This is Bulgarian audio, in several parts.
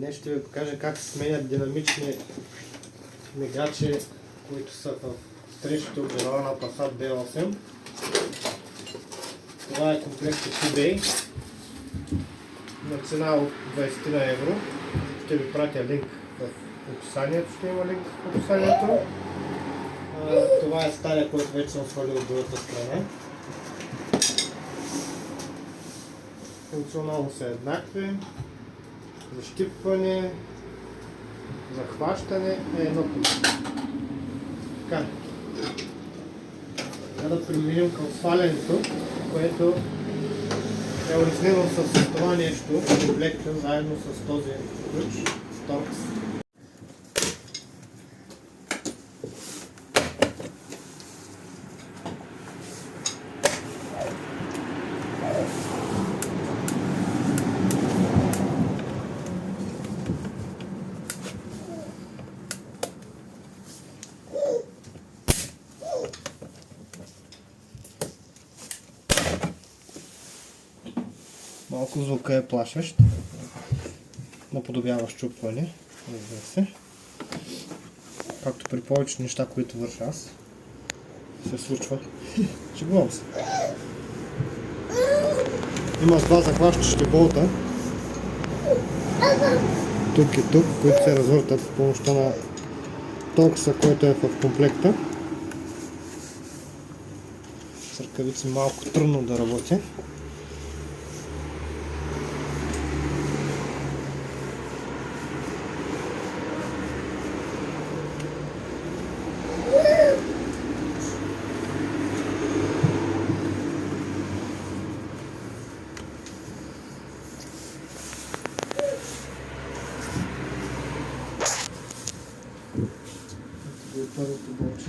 Днес ще ви покажа как се сменят динамични мигачи, които са в срещу обжалва на Passat B8. Това е комплект от eBay на цена от 20 евро. Ще ви пратя линк в описанието, ще има линк в описанието. Това е стария, който вече съм свалил от другата страна. Функционално са еднакви. Защипване, захващане е едното. Така. Трябва да преминем към свалянето, което е улеснено с това нещо, комплекта, заедно с този ключ, торкс. Малко звука е плашещ, наподобява щупване, разбира се. Както при повечето неща, които върша аз, се случва. Шегувам се. Има два захващащи болта, тук и тук, които се развъртат с помощта на торкса, който е в комплекта. С ръкавици малко трудно да работи. Първото болче.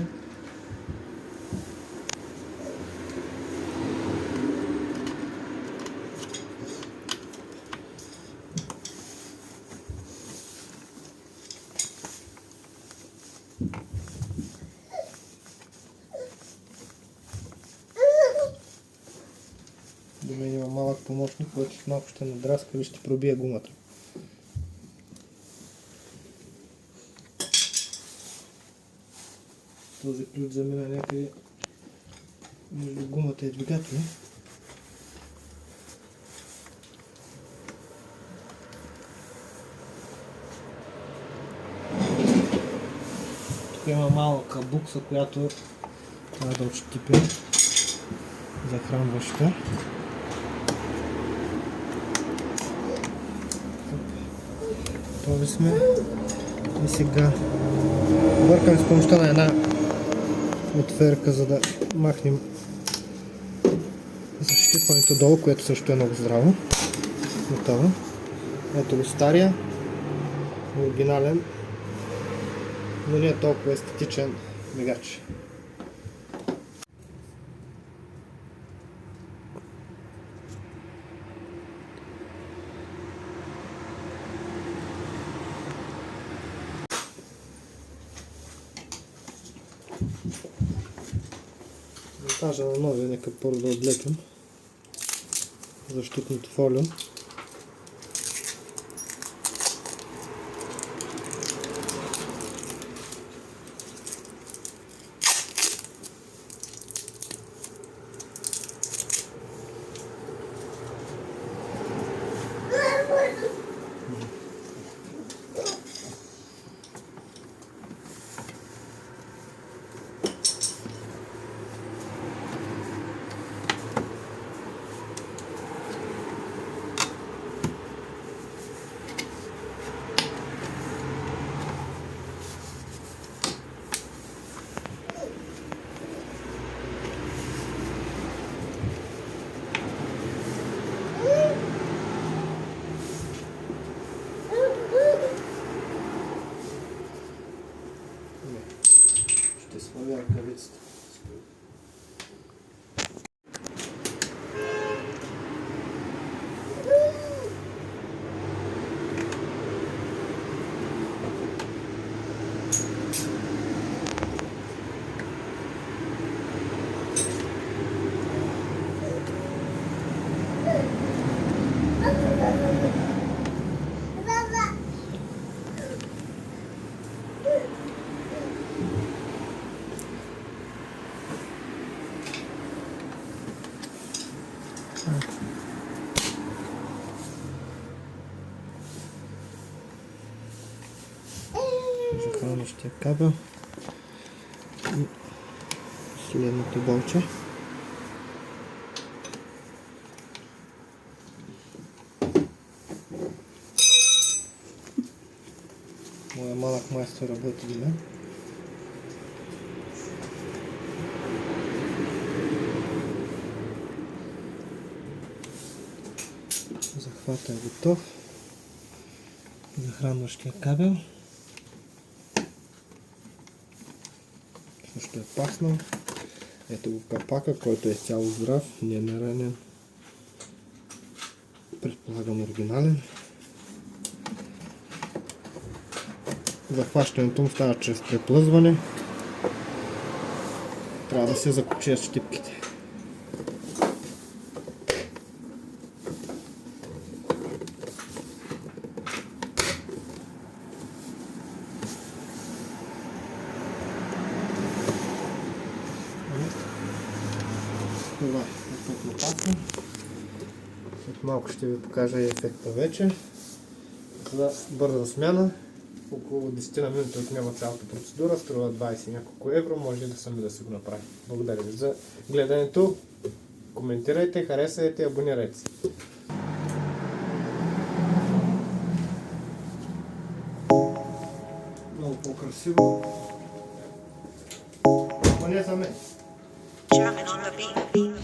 До мен има малък помощник, който малко ще надраска и ще пробие гумата. Този ключ замина някъде между гумата и двигателя. Тук има малка букса, която трябва да отщипим, захранваща. Готови сме. И сега бъркам с помощта на една отверка, за да махнем защипването долу, което също е много здраво. Готово. Ето го стария, оригинален, но не е толкова естетичен мигач. Монтажа на новия, нека първо да облепим защитното фолио. Ще слагя ръкавицата. следващия кабел и следното болче. Моя малък майстор работи добре. Захвата е готов. Захранващия кабел. Също е паснал. Ето го капака, който е цяло здрав, не е наранен. Предполагам оригинален. Захващането му става чрез преплъзване. Трябва да се закопчеят щипките. Това е ефектно пасна. След малко ще ви покажа и ефекта вече. За бърза смяна, около 10 на минути отнема цялата процедура, струва 20 няколко евро, може да сами да си го направи. Благодаря ви за гледането, коментирайте, харесайте, абонирайте се. Много по-красиво. Поне за мен. Jamming on the beat.